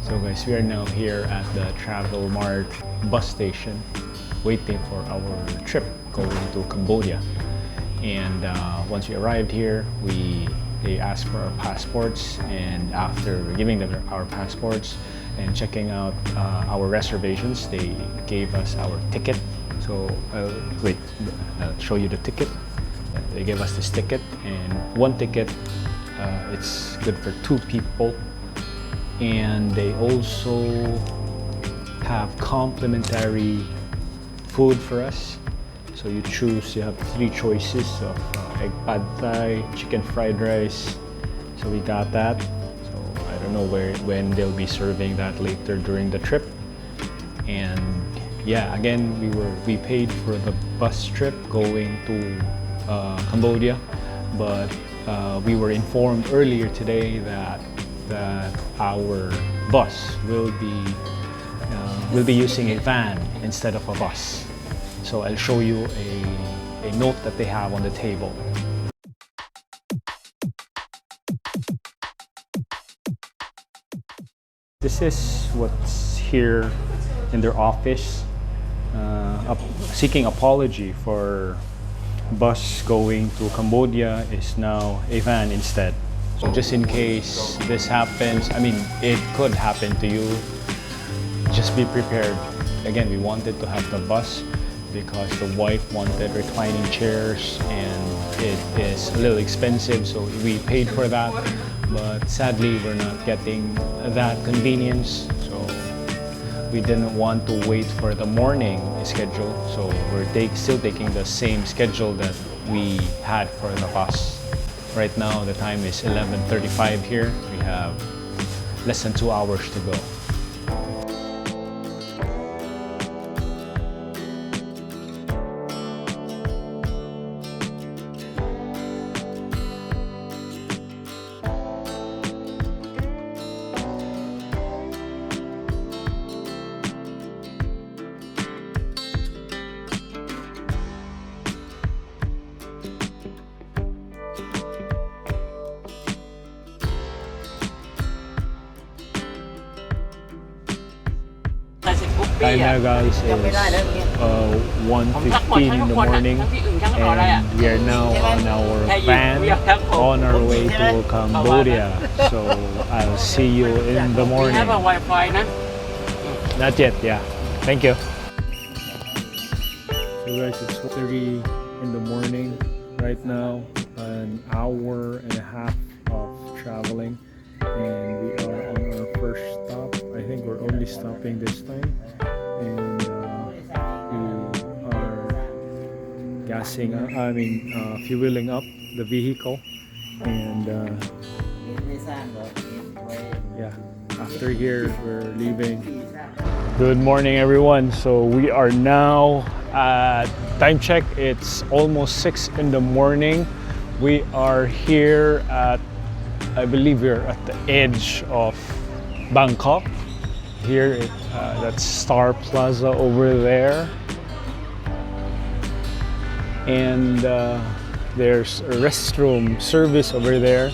So guys, we are now here at the Travel Mart bus station waiting for our trip going to Cambodia. And once we arrived here, they asked for our passports, and after giving them our passports and checking out our reservations, they gave us our ticket. So I'll show you the ticket. They gave us this ticket, and one ticket, it's good for 2 people. And they also have complimentary food for us. So you have 3 choices of egg pad thai, chicken fried rice. So we got that. So I don't know when they'll be serving that later during the trip. And yeah, again, we paid for the bus trip going to Cambodia, but we were informed earlier today that our bus will be using a van instead of a bus. So I'll show you a note that they have on the table. This is what's here in their office, seeking apology for bus going to Cambodia is now a van instead. So just in case this happens, I mean, it could happen to you, just be prepared. Again, we wanted to have the bus because the wife wanted reclining chairs, and it is a little expensive, so we paid for that. But sadly, we're not getting that convenience, so we didn't want to wait for the morning schedule. So we're still taking the same schedule that we had for the bus. Right now, the time is 11:35 here. We have less than 2 hours to go. Time now, guys, is 1:15 in the morning, and we are now on our van on our way to Cambodia. So I'll see you in the morning. Not yet, yeah. Thank you. So guys, it's 4:30 in the morning right now, an hour and a half of traveling, and we are on our first stop. I think we're only stopping this time, and we are fueling up the vehicle, and yeah, after here we're leaving. Good morning, everyone. So we are now at time check, it's almost 6 in the morning. We are here at, I believe we're at the edge of Bangkok. Here, that's Star Plaza over there, and there's a restroom service over there.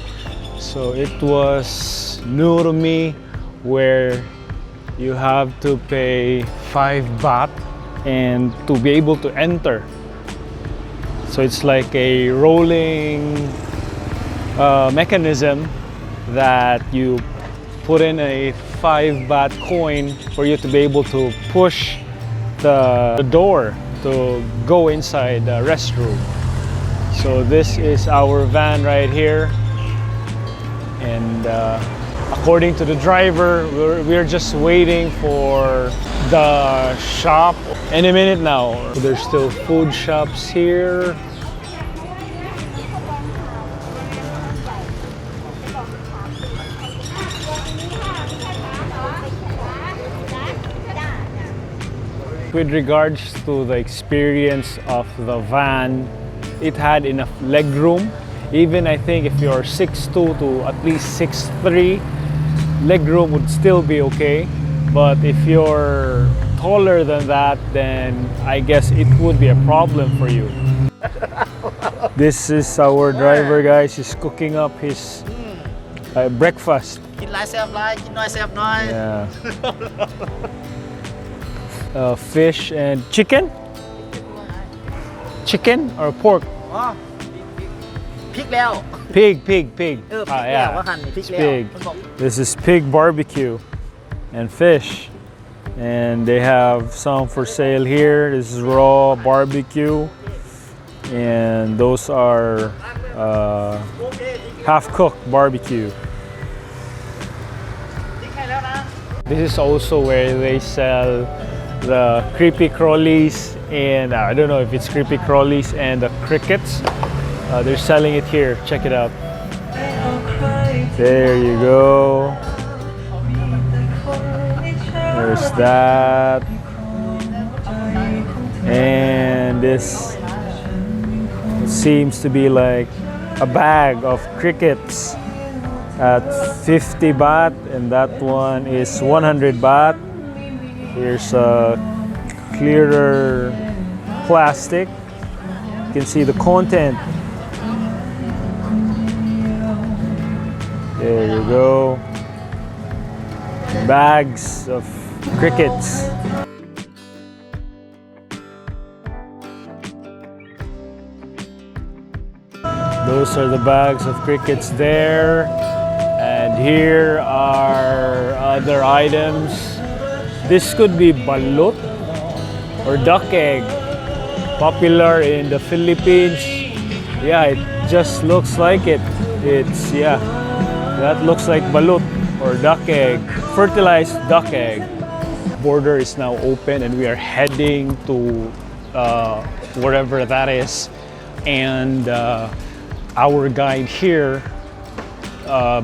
So it was new to me, where you have to pay 5 baht and to be able to enter. So it's like a rolling mechanism that you put in a 5 baht coin for you to be able to push the door to go inside the restroom. So this is our van right here, and according to the driver, we're just waiting for the shop any minute now. There's still food shops here. With regards to the experience of the van, it had enough leg room. Even I think if you're 6'2" to at least 6'3", leg room would still be okay. But if you're taller than that, then I guess it would be a problem for you. This is our driver, guys. He's cooking up his breakfast. กินหลายแซ่บหลายกินน้อยแซ่บน้อย Yeah. Fish and chicken? Chicken or pork? อ๋อพริกแล้ว Pig. พริกแล้วว่าหั่นพริก It's แล้ว pig. มันบอก This is pig barbecue and fish. And they have some for sale here. This is raw barbecue. And those are half-cooked barbecue. พริกให้แล้วนะ This is also where they sell the creepy crawlies and I don't know if it's creepy crawlies and the crickets. They're selling it here. Check it out. There you go. There's that. And this seems to be like a bag of crickets at 50 baht, and that one is 100 baht. Here's a clearer plastic. You can see the content. There you go. Bags of crickets. Those are the bags of crickets there. And here are other items. This could be balut or duck egg. Popular in the Philippines. Yeah, it just looks like it. That looks like balut or duck egg. Fertilized duck egg. Border is now open and we are heading to wherever that is. And our guide here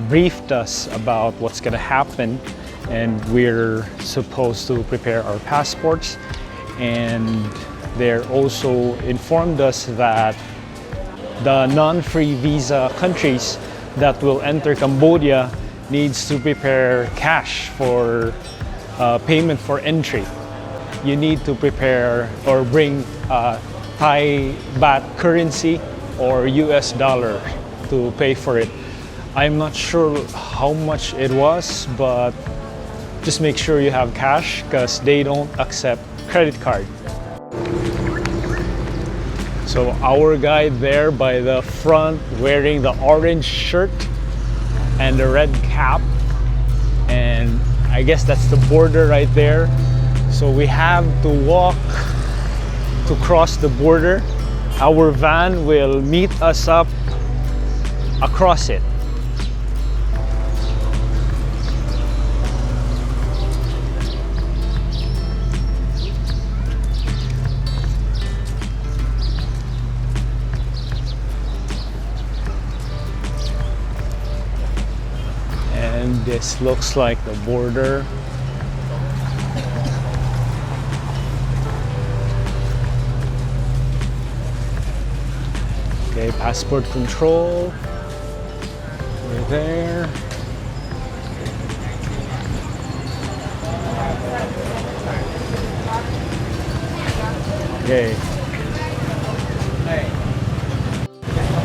briefed us about what's going to happen, and we're supposed to prepare our passports. And they're also informed us that the non-free visa countries that will enter Cambodia needs to prepare cash for payment for entry. You need to prepare or bring Thai baht currency or US dollar to pay for it. I'm not sure how much it was, but just make sure you have cash because they don't accept credit card. So our guy there by the front wearing the orange shirt and the red cap, and I guess that's the border right there. So we have to walk to cross the border. Our van will meet us up across it. And this looks like the border. Okay, passport control. We're there. Okay.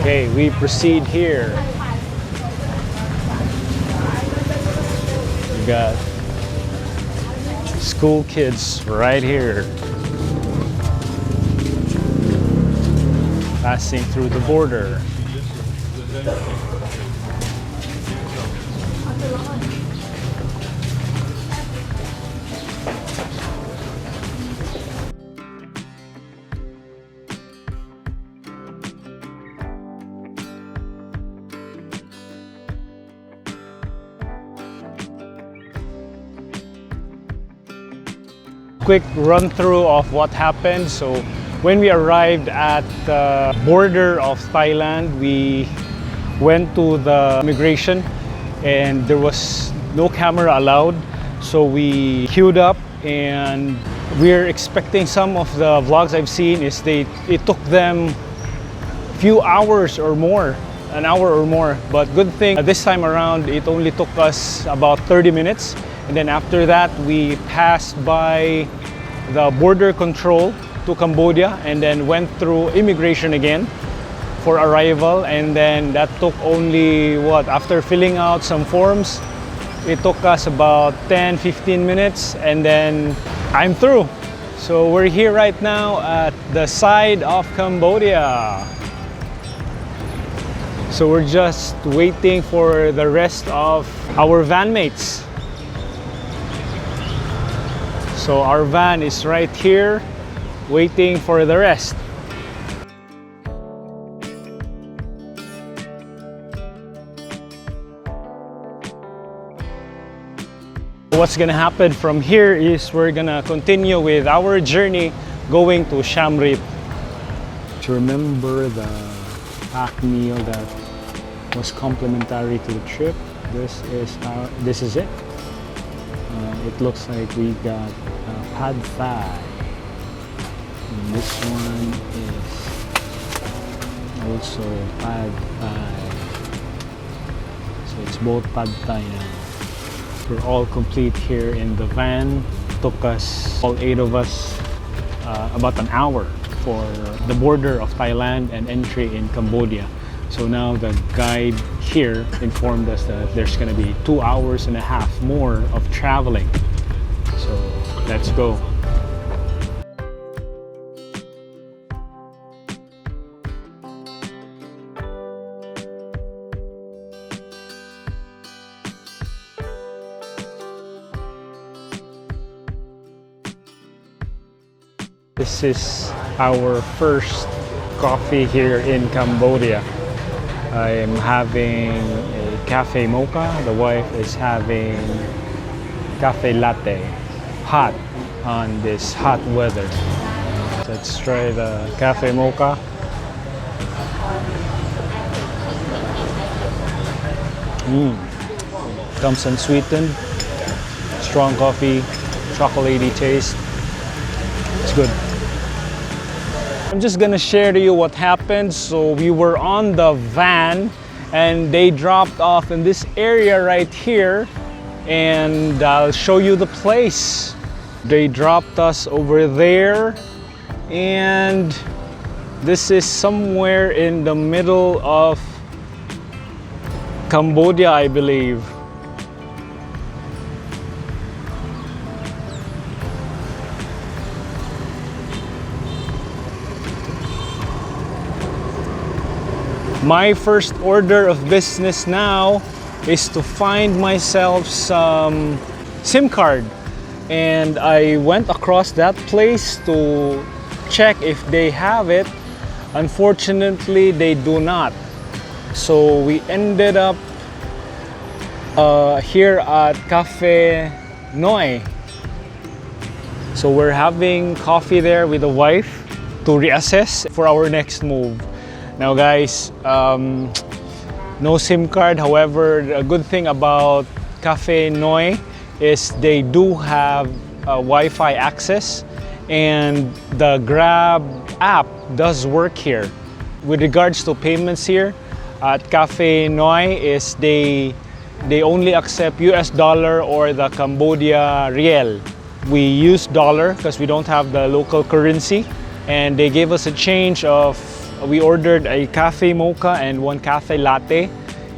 Okay, we proceed here. We got school kids right here. Passing through the border. Quick run through of what happened. So when we arrived at the border of Thailand, we went to the immigration and there was no camera allowed. So we queued up and we're expecting some of the vlogs I've seen is it took them few hours or more, an hour or more. But good thing this time around it only took us about 30 minutes. And then after that we passed by the border control to Cambodia and then went through immigration again for arrival, and then that took only after filling out some forms It took us about 10-15 minutes and then I'm through. So we're here right now at the side of Cambodia. So we're just waiting for the rest of our van mates. So our van is right here waiting for the rest. What's gonna happen from here is we're gonna continue with our journey going to Siem Reap. To remember the packed meal that was complimentary to the trip, this is it. It looks like we got pad thai. And this one is also pad thai. So it's both pad thai now. We're all complete here in the van. Took us, all 8 of us, about an hour for the border of Thailand and entry in Cambodia. So now the guide here informed us that there's gonna be 2.5 hours more of traveling. So let's go. This is our first coffee here in Cambodia. I'm having a cafe mocha. The wife is having cafe latte, hot on this hot weather. Let's try the cafe mocha. Comes unsweetened, strong coffee, chocolatey taste. It's good. I'm just gonna share to you what happened. So we were on the van and they dropped off in this area right here, and I'll show you the place. They dropped us over there, and this is somewhere in the middle of Cambodia, I believe. My first order of business now is to find myself some SIM card, and I went across that place to check if they have it. Unfortunately, they do not. So we ended up here at Cafe Noi. So we're having coffee there with the wife to reassess for our next move. Now guys, no SIM card. However, a good thing about Cafe Noi is they do have Wi-Fi access, and the Grab app does work here. With regards to payments here at Cafe Noi, is they only accept US dollar or the Cambodia riel. We use dollar because we don't have the local currency, and they gave us a change of, we ordered a cafe mocha and 1 cafe latte,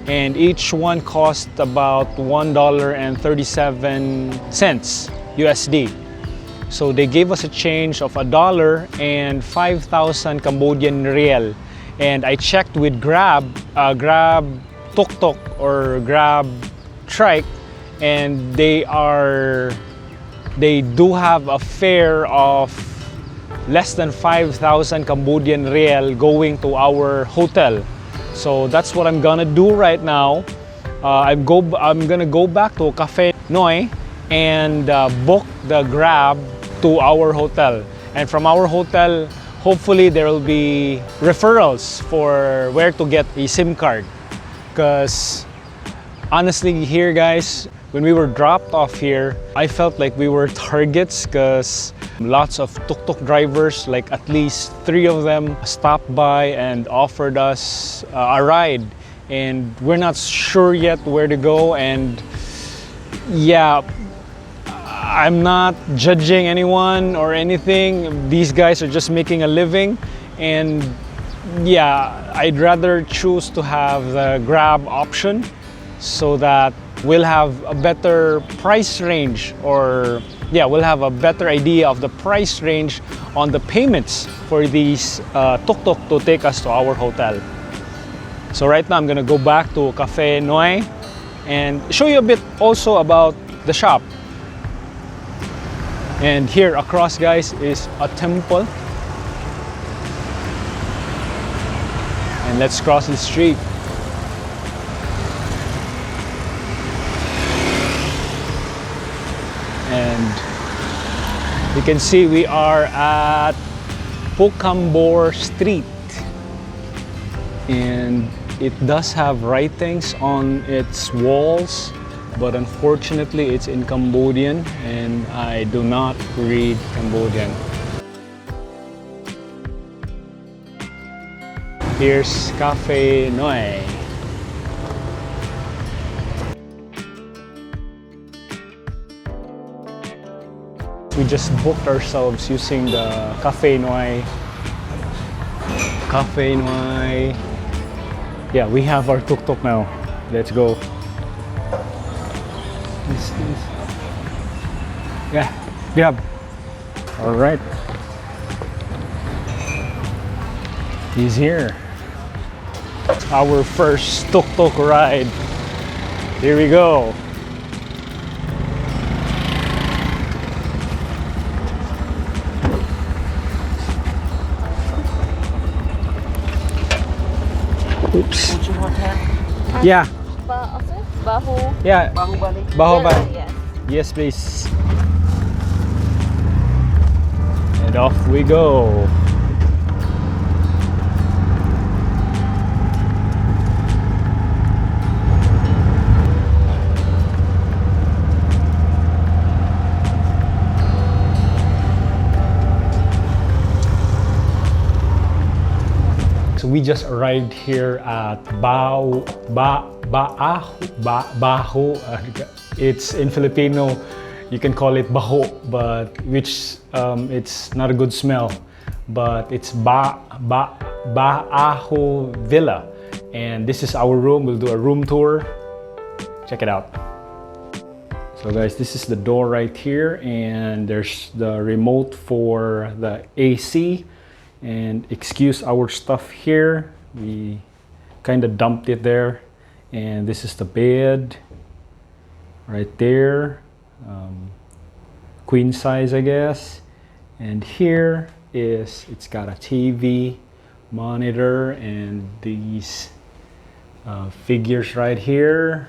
and each one cost about $1.37 USD. So they gave us a change of $1 and 5,000 Cambodian riel. And I checked with Grab Tuk-tuk or Grab Trike, and they do have a fare of less than 5,000 Cambodian riel going to our hotel. So that's what I'm gonna do right now. I'm gonna go back to Cafe Noi and book the Grab to our hotel. And from our hotel, hopefully there will be referrals for where to get a SIM card. Because honestly here guys, when we were dropped off here, I felt like we were targets because lots of tuk-tuk drivers, like at least 3 of them, stopped by and offered us a ride. And we're not sure yet where to go. And yeah, I'm not judging anyone or anything. These guys are just making a living. And yeah, I'd rather choose to have the Grab option so that we'll have a better price range, or yeah, we'll have a better idea of the price range on the payments for these tuk-tuk to take us to our hotel. So right now I'm gonna go back to Cafe Noi and show you a bit also about the shop. And here across, guys, is a temple. And let's cross the street. And you can see we are at Pukambor Street. And it does have writings on its walls, but unfortunately it's in Cambodian and I do not read Cambodian. Here's Cafe Noi. We just booked ourselves using the Cafe Noi. Cafe Noi. Yeah, we have our tuk-tuk now. Let's go. Yeah, all right. He's here. Our first tuk-tuk ride. Here we go. Oops. Would you want that? Yeah. Bahu. Yeah. Bahubali. Bahubali. Yes. Yes, please. And off we go. So we just arrived here at Bahu. It's in Filipino, you can call it Baho, but which it's not a good smell. But it's Baaho Villa, and this is our room. We'll do a room tour. Check it out. So guys, this is the door right here, and there's the remote for the AC. And excuse our stuff here, we kind of dumped it there. And this is the bed right there, queen size, I guess. And here is, it's got a TV monitor and these figures right here.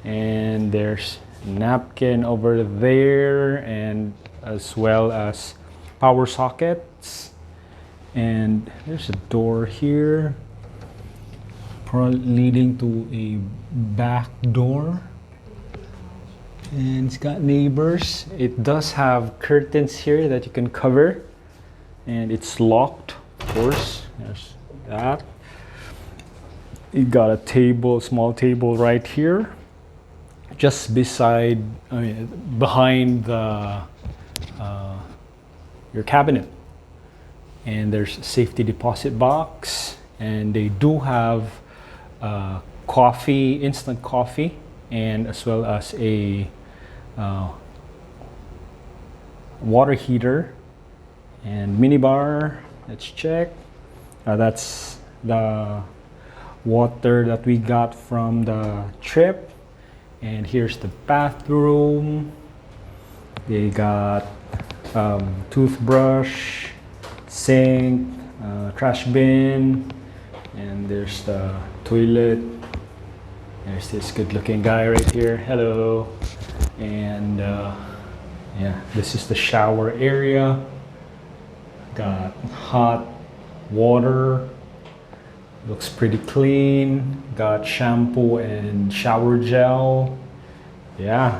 And there's napkin over there, and as well as power sockets. And there's a door here, probably leading to a back door. And it's got neighbors. It does have curtains here that you can cover, and it's locked, of course. There's that. It got a table, small table right here, just beside, behind the your cabinet. And there's a safety deposit box, and they do have coffee, instant coffee, and as well as a water heater and minibar. Let's check. That's the water that we got from the trip. And here's the bathroom. They got toothbrush, sink, trash bin, and there's the toilet. There's this good-looking guy right here. Hello. And yeah, this is the shower area. Got hot water. Looks pretty clean. Got shampoo and shower gel. Yeah,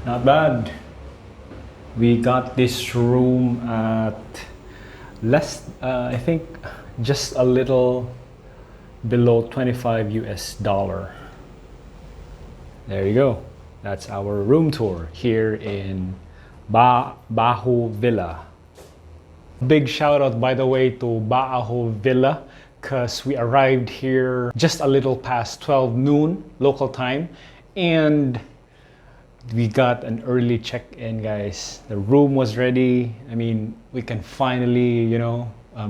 not bad. We got this room at less, I think, just a little below 25 US dollar. There you go. That's our room tour here in Baaho Villa. Big shout out, by the way, to Baaho Villa, because we arrived here just a little past 12 noon local time, and we got an early check-in, guys. The room was ready. I mean, we can finally,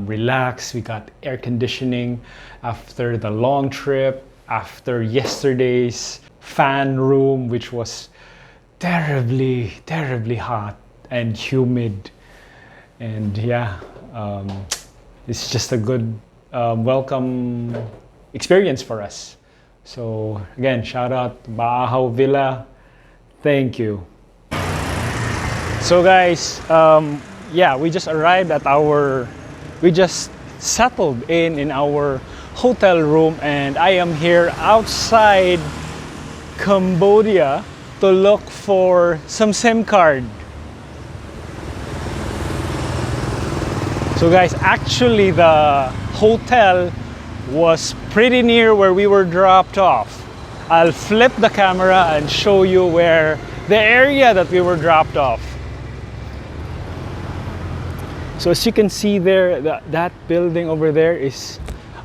relax. We got air conditioning after the long trip, after yesterday's fan room, which was terribly, terribly hot and humid. And yeah, it's just a good welcome experience for us. So again, shout out Baahaw Villa. Thank you. So guys, yeah, we just arrived at we just settled in our hotel room, and I am here outside Cambodia to look for some SIM card. So guys, actually the hotel was pretty near where we were dropped off. I'll flip the camera and show you where the area that we were dropped off. So as you can see there, that building over there is,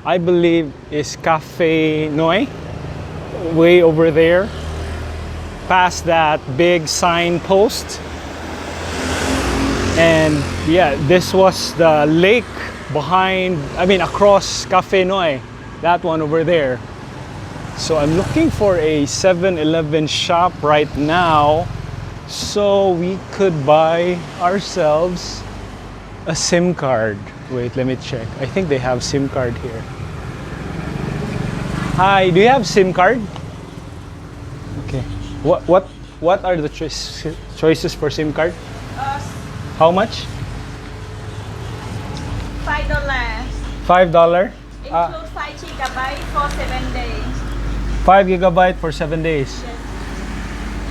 I believe, is Cafe Noi, way over there, past that big signpost. And yeah, this was the lake across Cafe Noi, that one over there. So I'm looking for a 7-Eleven shop right now so we could buy ourselves a SIM card. Wait, let me check. I think they have SIM card here. Hi, do you have SIM card? Okay. What are the choices for SIM card? How much? $5. $5? Include 5 GB for 7 days. 5 GB for 7 days. Yes.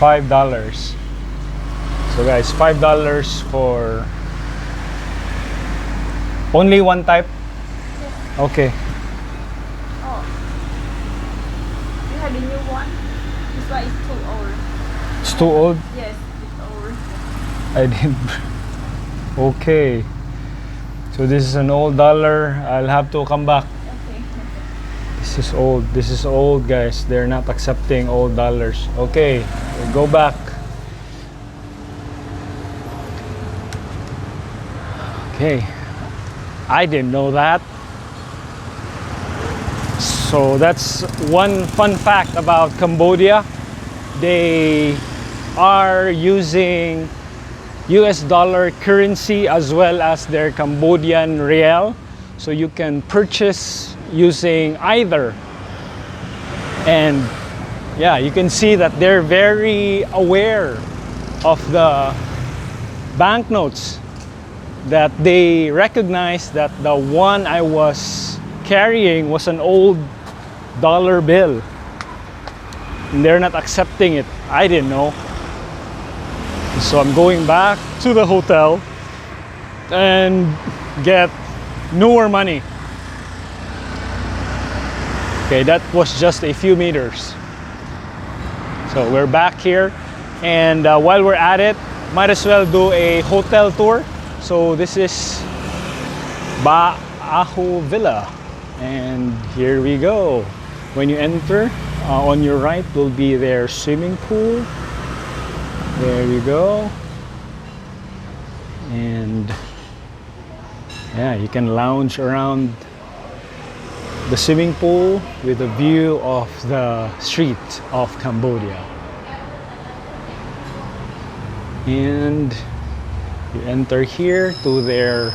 $5. So guys, $5 for only one type? Yes. Okay. Oh. You have the new one? This one is too old. It's too old? Yes, it's old. I didn't. Okay. So this is an old dollar. I'll have to come back. Okay. This is old. This is old, guys. They're not accepting old dollars. Okay, we'll go back. Okay. I didn't know that. So that's one fun fact about Cambodia. They are using US dollar currency as well as their Cambodian riel. So you can purchase using either. And yeah, you can see that they're very aware of the banknotes, that they recognize that the one I was carrying was an old dollar bill. And they're not accepting it. I didn't know. So I'm going back to the hotel and get newer money. Okay, that was just a few meters. So we're back here, and while we're at it, might as well do a hotel tour. So this is Baahaw Villa, and here we go. When you enter, on your right will be their swimming pool. There you go. And yeah, you can lounge around the swimming pool with a view of the street of Cambodia. And you enter here to their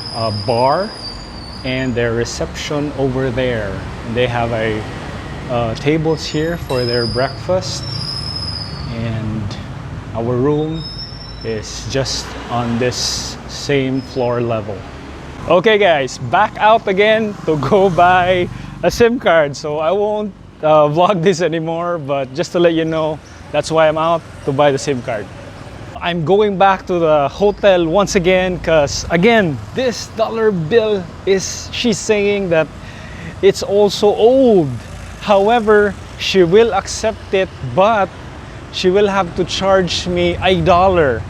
bar and their reception over there. And they have tables here for their breakfast, and our room is just on this same floor level. Okay guys, back out again to go buy a SIM card. So I won't vlog this anymore, but just to let you know, that's why I'm out, to buy the SIM card. I'm going back to the hotel once again because, again, this dollar bill she's saying that it's also old. However, she will accept it, but she will have to charge me $1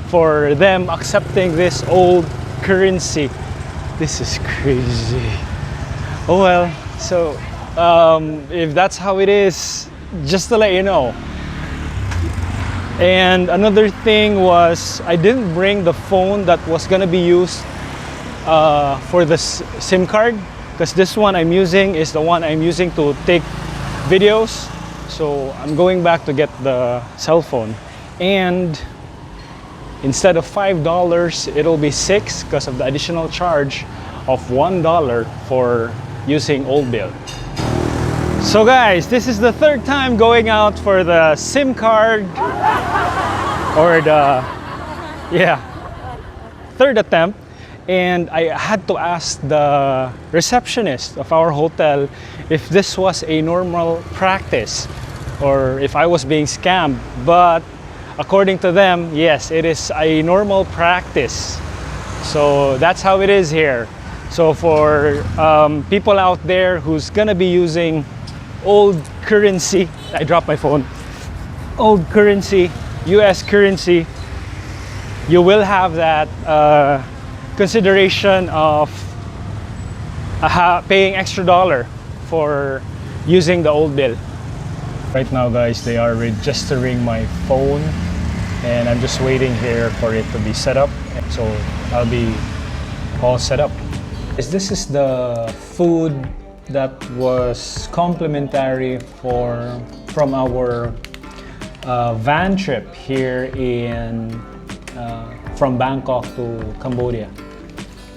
for them accepting this old currency. This is crazy. Oh well. So if that's how it is, just to let you know. And another thing was I didn't bring the phone that was gonna be used for the SIM card, because this one I'm using is the one I'm using to take videos. So I'm going back to get the cell phone, and instead of $5 it'll be $6 because of the additional charge of $1 for using old bill. So guys, this is the third time going out for the SIM card, or the third attempt, and I had to ask the receptionist of our hotel if this was a normal practice or if I was being scammed. But according to them, yes, it is a normal practice. So that's how it is here. So for people out there who's gonna be using old currency, I dropped my phone, old currency, US currency, you will have that consideration of paying extra $1 for using the old bill. Right now guys, they are registering my phone and I'm just waiting here for it to be set up, so I'll be all set up. This is the food that was complimentary from our van trip here from Bangkok to Cambodia.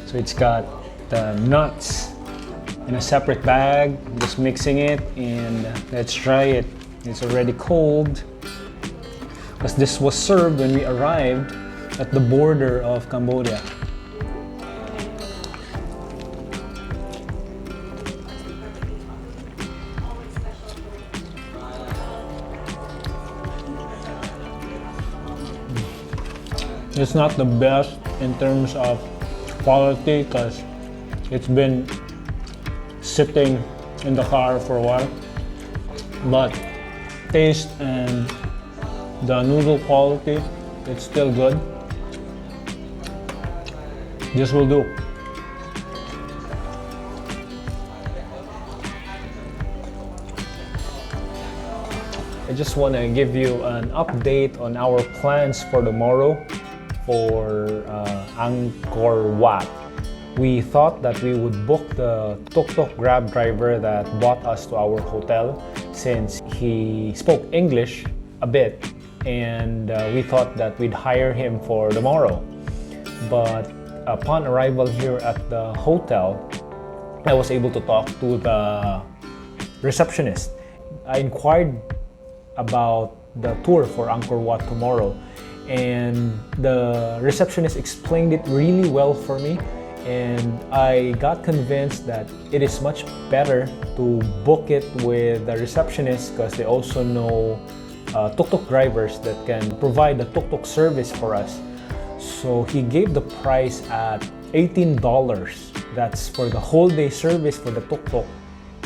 So it's got the nuts in a separate bag, just mixing it, and let's try it. It's already cold because this was served when we arrived at the border of Cambodia. It's not the best in terms of quality because it's been sitting in the car for a while, but taste and the noodle quality, it's still good. This will do. I just want to give you an update on our plans for tomorrow for Angkor Wat. We thought that we would book the tuk-tuk grab driver that brought us to our hotel, since he spoke English a bit, and we thought that we'd hire him for tomorrow. But upon arrival here at the hotel, I was able to talk to the receptionist. I inquired about the tour for Angkor Wat tomorrow, and the receptionist explained it really well for me, and I got convinced that it is much better to book it with the receptionist because they also know tuk-tuk drivers that can provide the tuk-tuk service for us. So he gave the price at $18. That's for the whole day service for the tuk-tuk,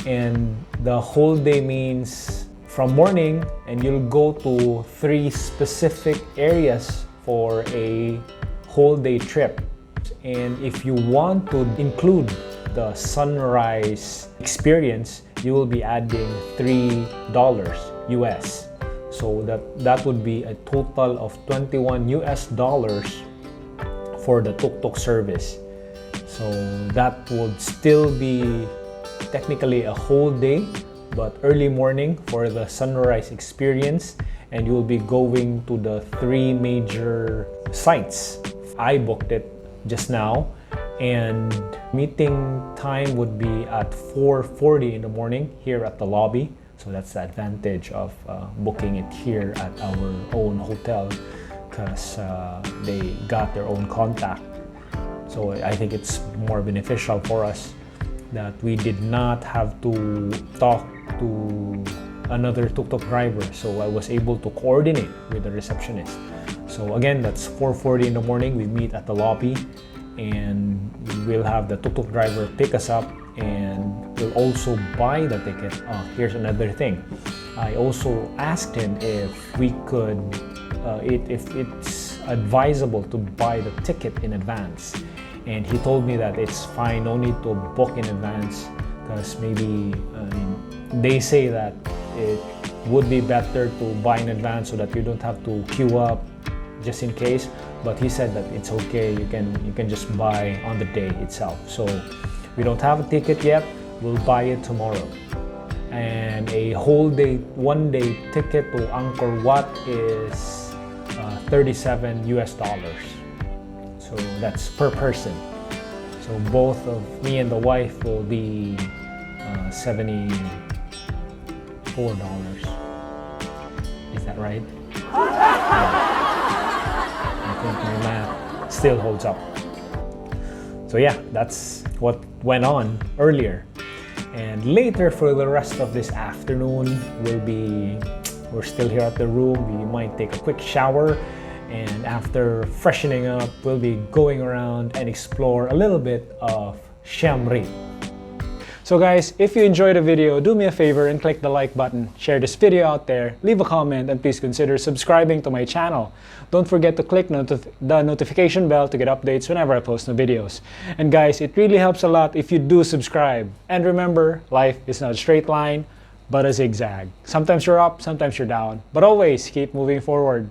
and the whole day means from morning, and you'll go to 3 specific areas for a whole day trip. And if you want to include the sunrise experience, you will be adding $3 US. So that would be a total of $21 US for the tuk-tuk service. So that would still be technically a whole day, but early morning for the sunrise experience, and you'll be going to the 3 major sites. I booked it just now, and meeting time would be at 4:40 in the morning here at the lobby. So that's the advantage of booking it here at our own hotel, because they got their own contact. So I think it's more beneficial for us that we did not have to talk to another tuk-tuk driver. So I was able to coordinate with the receptionist. So again, that's 4:40 in the morning. We meet at the lobby, and we'll have the tuk-tuk driver pick us up, and we'll also buy the ticket. Here's another thing. I also asked him if we could, if it's advisable to buy the ticket in advance. And he told me that it's fine, no need to book in advance, because maybe they say that it would be better to buy in advance so that you don't have to queue up just in case. But he said that it's okay, you can just buy on the day itself. So we don't have a ticket yet, we'll buy it tomorrow. And a whole day, 1 day ticket to Angkor Wat is $37 US. So that's per person. So both of me and the wife will be $74. Is that right? I think my math still holds up. So yeah, that's what went on earlier. And later, for the rest of this afternoon, we're still here at the room. We might take a quick shower, and after freshening up, we'll be going around and explore a little bit of Siem Reap. So guys, if you enjoyed the video, do me a favor and click the like button, share this video out there, leave a comment, and please consider subscribing to my channel. Don't forget to click the notification bell to get updates whenever I post new videos. And guys, it really helps a lot if you do subscribe. And remember, life is not a straight line, but a zigzag. Sometimes you're up, sometimes you're down, but always keep moving forward.